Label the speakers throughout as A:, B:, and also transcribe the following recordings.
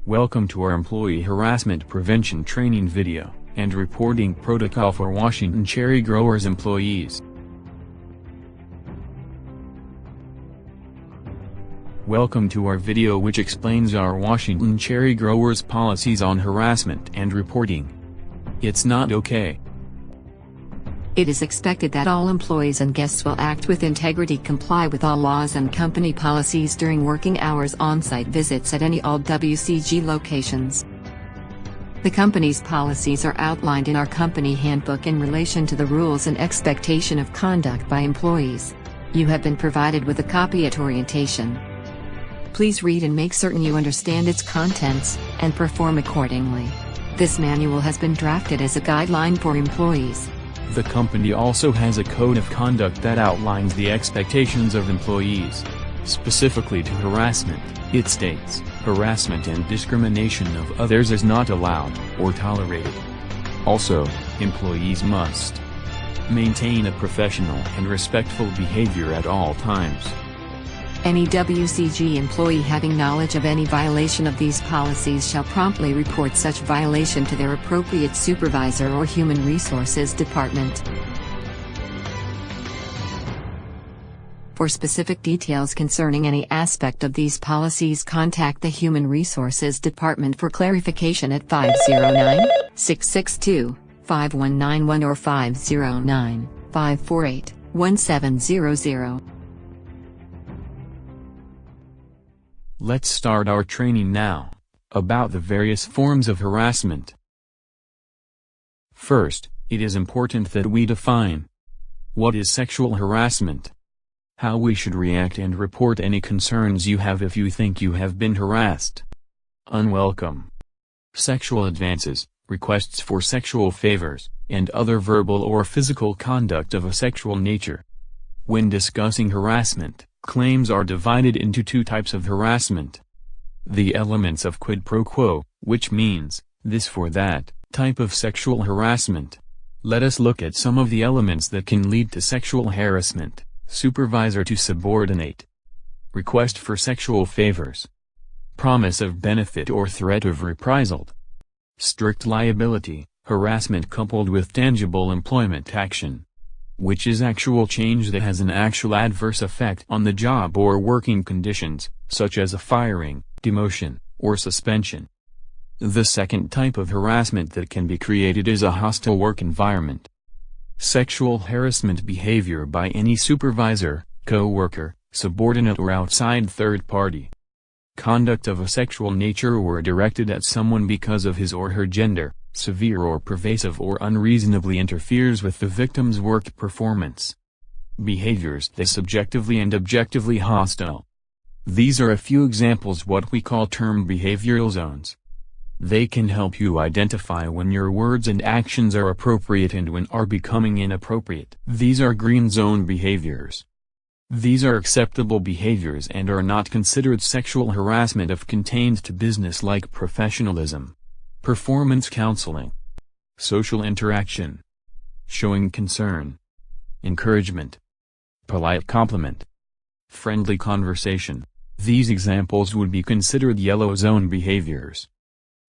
A: Welcome to our Employee Harassment Prevention Training video, and Reporting Protocol for Washington Cherry Growers Employees. Welcome to our video which explains our Washington Cherry Growers policies on harassment and reporting. It's not okay.
B: It is expected that all employees and guests will act with integrity, comply with all laws and company policies during working hours, on-site visits at all WCG locations. The company's policies are outlined in our company handbook in relation to the rules and expectation of conduct by employees. You have been provided with a copy at orientation. Please read and make certain you understand its contents, and perform accordingly. This manual has been drafted as a guideline for employees.
A: The company also has a code of conduct that outlines the expectations of employees. Specifically to harassment, it states, harassment and discrimination of others is not allowed or tolerated. Also, employees must maintain a professional and respectful behavior at all times.
B: Any WCG employee having knowledge of any violation of these policies shall promptly report such violation to their appropriate supervisor or Human Resources Department. For specific details concerning any aspect of these policies, contact the Human Resources Department for clarification at 509-662-5191 or 509-548-1700.
A: Let's start our training now, about the various forms of harassment. First, it is important that we define what is sexual harassment, how we should react and report any concerns you have if you think you have been harassed. Unwelcome sexual advances, requests for sexual favors, and other verbal or physical conduct of a sexual nature. When discussing harassment, claims are divided into two types of harassment. The elements of quid pro quo, which means, this for that, type of sexual harassment. Let us look at some of the elements that can lead to sexual harassment. Supervisor to subordinate. Request for sexual favors. Promise of benefit or threat of reprisal. Strict liability, harassment coupled with tangible employment action, which is actual change that has an actual adverse effect on the job or working conditions, such as a firing, demotion, or suspension. The second type of harassment that can be created is a hostile work environment. Sexual harassment behavior by any supervisor, co-worker, subordinate or outside third party. Conduct of a sexual nature or directed at someone because of his or her gender, severe or pervasive or unreasonably interferes with the victim's work performance. Behaviors that subjectively and objectively hostile. These are a few examples what we call term behavioral zones. They can help you identify when your words and actions are appropriate and when are becoming inappropriate. These are green zone behaviors. These are acceptable behaviors and are not considered sexual harassment if contained to business like professionalism, performance counseling, social interaction, showing concern, encouragement, polite compliment, friendly conversation. These examples would be considered yellow zone behaviors.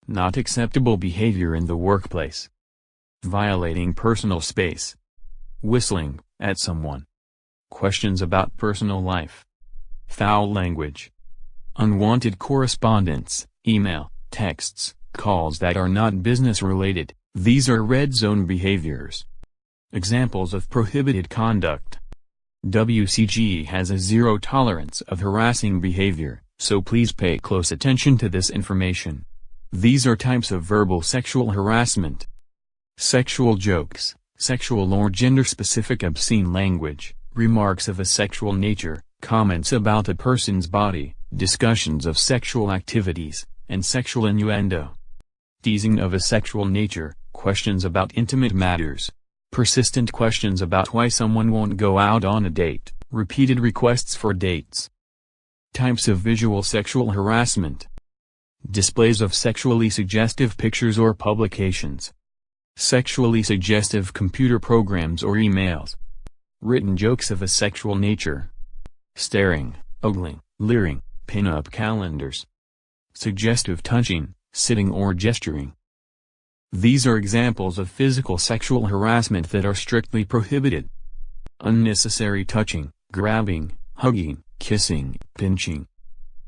A: Not acceptable behavior in the workplace. Violating personal space. Whistling at someone. Questions about personal life. Foul language. Unwanted correspondence, email, texts, calls that are not business related. These are red zone behaviors. Examples of prohibited conduct. WCG has a zero tolerance of harassing behavior, so please pay close attention to this information. These are types of verbal sexual harassment. Sexual jokes, sexual or gender-specific obscene language, remarks of a sexual nature, comments about a person's body, discussions of sexual activities, and sexual innuendo. Teasing of a sexual nature, questions about intimate matters. Persistent questions about why someone won't go out on a date, repeated requests for dates. Types of visual sexual harassment. Displays of sexually suggestive pictures or publications. Sexually suggestive computer programs or emails. Written jokes of a sexual nature. Staring, ogling, leering, pin-up calendars. suggestive touching, sitting or gesturing. These are examples of physical sexual harassment that are strictly prohibited. Unnecessary touching, grabbing, hugging, kissing, pinching,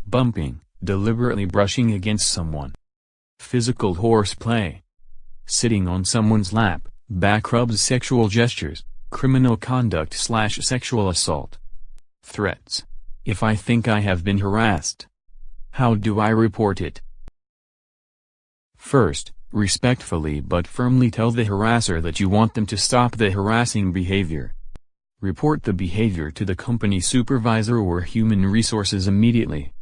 A: bumping, deliberately brushing against someone. Physical horseplay. Sitting on someone's lap, back rubs, sexual gestures, criminal conduct/sexual assault. Threats. If I think I have been harassed, how do I report it? First, respectfully but firmly tell the harasser that you want them to stop the harassing behavior. Report the behavior to the company supervisor or human resources immediately.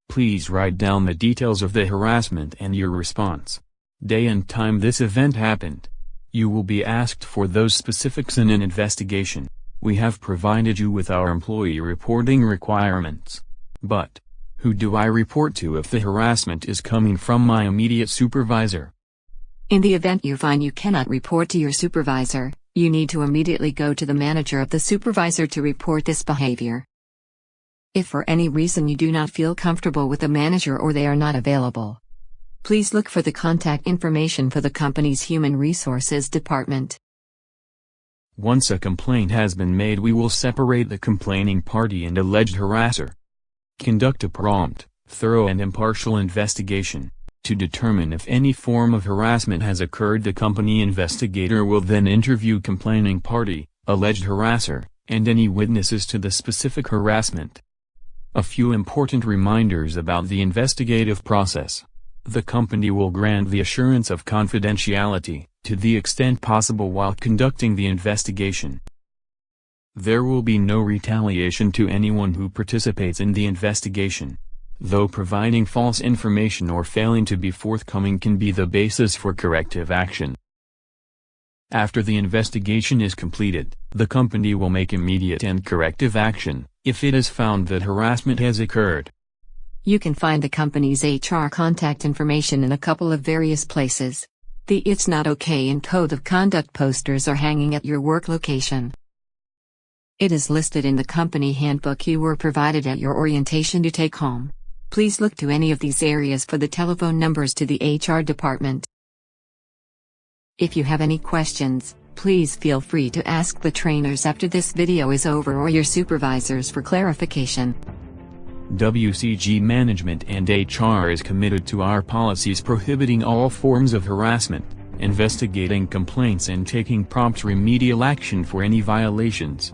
A: Please write down the details of the harassment and your response. Day and time this event happened. You will be asked for those specifics in an investigation. We have provided you with our employee reporting requirements. But, who do I report to if the harassment is coming from my immediate supervisor?
B: In the event you find you cannot report to your supervisor, you need to immediately go to the manager of the supervisor to report this behavior. If for any reason you do not feel comfortable with the manager or they are not available, please look for the contact information for the company's Human Resources Department.
A: Once a complaint has been made, we will separate the complaining party and alleged harasser. Conduct a prompt, thorough and impartial investigation. To determine if any form of harassment has occurred, the company investigator will then interview complaining party, alleged harasser, and any witnesses to the specific harassment. A few important reminders about the investigative process. The company will grant the assurance of confidentiality, to the extent possible while conducting the investigation. There will be no retaliation to anyone who participates in the investigation, though providing false information or failing to be forthcoming can be the basis for corrective action. After the investigation is completed, the company will make immediate and corrective action, if it is found that harassment has occurred.
B: You can find the company's HR contact information in a couple of various places. The It's Not Okay and Code of Conduct posters are hanging at your work location. It is listed in the company handbook you were provided at your orientation to take home. Please look to any of these areas for the telephone numbers to the HR department. If you have any questions, please feel free to ask the trainers after this video is over or your supervisors for clarification.
A: WCG Management and HR is committed to our policies prohibiting all forms of harassment, investigating complaints and taking prompt remedial action for any violations.